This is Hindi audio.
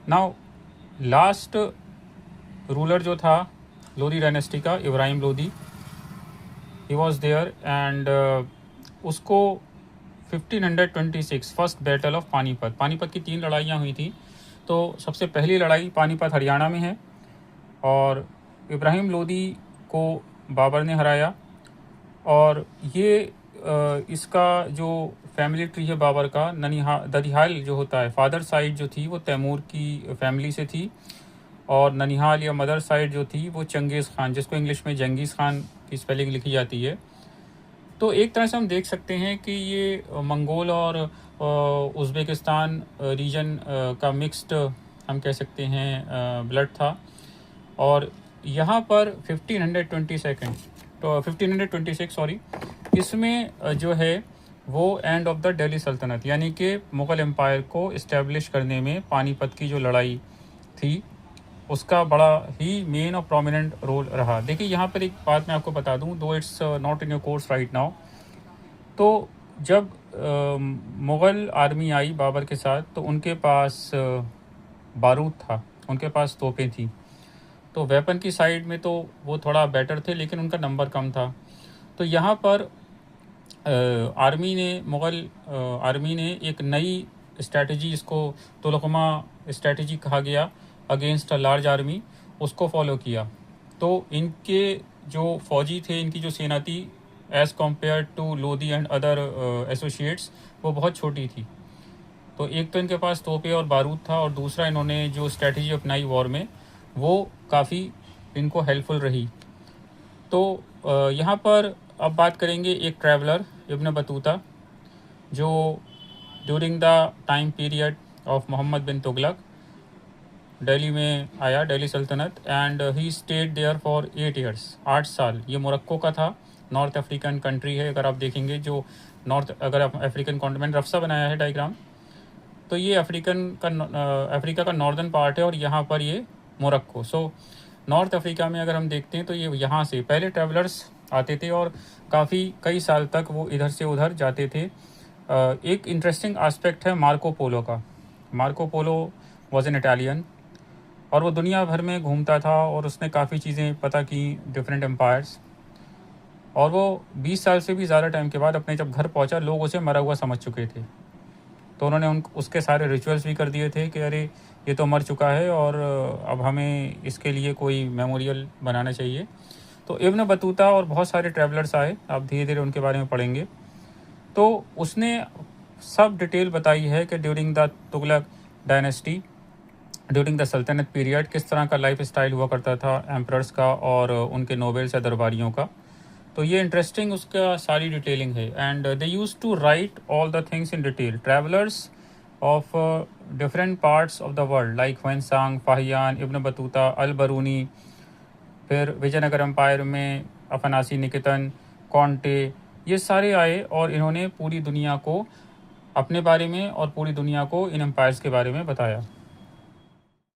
नाउ लास्ट रूलर जो था लोदी डायनेस्टी का, Ibrahim Lodi, he was there and उसको 1526 first battle of Panipat, Panipat की 3 लड़ाइयाँ हुई थी। तो सबसे पहली लड़ाई पानीपत हरियाणा में है और इब्राहिम लोदी को बाबर ने हराया। और ये इसका जो फैमिली ट्री है बाबर का, ददिहाल जो होता है, फादर साइड जो थी वो तैमूर की फैमिली से थी, और ननिहाल या मदर साइड जो थी वो चंगेज़ खान, जिसको इंग्लिश में जंगीज़ खान की स्पेलिंग लिखी जाती है। तो एक तरह से हम देख सकते हैं कि ये मंगोल और उज़्बेकिस्तान रीजन का मिक्स्ड हम कह सकते हैं ब्लड था। और यहाँ पर 1526 सॉरी, इसमें जो है वो एंड ऑफ द दिल्ली सल्तनत, यानी कि मुग़ल एम्पायर को इस्टेब्लिश करने में पानीपत की जो लड़ाई थी उसका बड़ा ही मेन और प्रोमिनेंट रोल रहा। देखिए यहाँ पर एक बात मैं आपको बता दूँ, दो it's not in your course right now. तो जब मुग़ल आर्मी आई बाबर के साथ तो उनके पास बारूद था, उनके पास तोपें थी। तो वेपन की साइड में तो वो थोड़ा बेटर थे, लेकिन उनका नंबर कम था। तो यहाँ पर मुग़ल आर्मी ने एक नई स्ट्रैटेजी, इसको तुलकमा स्ट्रैटेजी कहा गया, अगेंस्ट अ लार्ज आर्मी, उसको फॉलो किया। तो इनके जो फौजी थे, इनकी जो सेना थी, as compare to Lodi and other associates, वो बहुत छोटी थी। तो एक तो इनके पास तोपें और बारूद था, और दूसरा इन्होंने जो स्ट्रैटेजी अपनाई वॉर में वो काफ़ी इनको हेल्पफुल रही। तो यहाँ पर अब बात करेंगे एक ट्रैवलर इब्न बतूता, जो during the time period of Muhammad bin Tughlaq Delhi में आया, दिल्ली सल्तनत, and he stayed there for 8 years, 8 साल। ये मोरक्को का था, नॉर्थ अफ्रीकन कंट्री है। अगर आप देखेंगे जो अगर आप अफ्रीकन कॉन्टिनेंट रफ्सा बनाया है डायग्राम, तो ये अफ्रीका का नॉर्दर्न पार्ट है, और यहाँ पर ये मोरक्को। सो नॉर्थ अफ्रीका में अगर हम देखते हैं तो ये यहाँ से पहले ट्रैवलर्स आते थे और कई साल तक वो इधर से उधर जाते थे। एक इंटरेस्टिंग एस्पेक्ट है मार्को पोलो का। Marco Polo was an Italian, और वो दुनिया भर में घूमता था और उसने काफ़ी चीज़ें पता की, डिफरेंट एम्पायर्स। और वो 20 साल से भी ज़्यादा टाइम के बाद अपने जब घर पहुंचा, लोग उसे मरा हुआ समझ चुके थे। तो उन्होंने उसके सारे रिचुअल्स भी कर दिए थे कि अरे ये तो मर चुका है और अब हमें इसके लिए कोई मेमोरियल बनाना चाहिए। तो इब्न बतूता और बहुत सारे ट्रैवलर्स आए, आप धीरे धीरे उनके बारे में पढ़ेंगे। तो उसने सब डिटेल बताई है कि during the Tughlaq dynasty, during the सल्तनत पीरियड, किस तरह का लाइफ स्टाइल हुआ करता था एम्परर्स का और उनके नोबेल्स या दरबारियों का। तो ये इंटरेस्टिंग उसका सारी डिटेलिंग है, and they use to write all the things in detail. Travellers of different parts of the world like Hiuen Tsang, Fa Hien, Ibn Battuta, Al Biruni, फिर विजयनगर एम्पायर में अफनासी निकेतन, कॉन्टे, ये सारे आए और इन्होंने पूरी दुनिया को अपने बारे में और पूरी दुनिया को इन एम्पायर्स के बारे में बताया।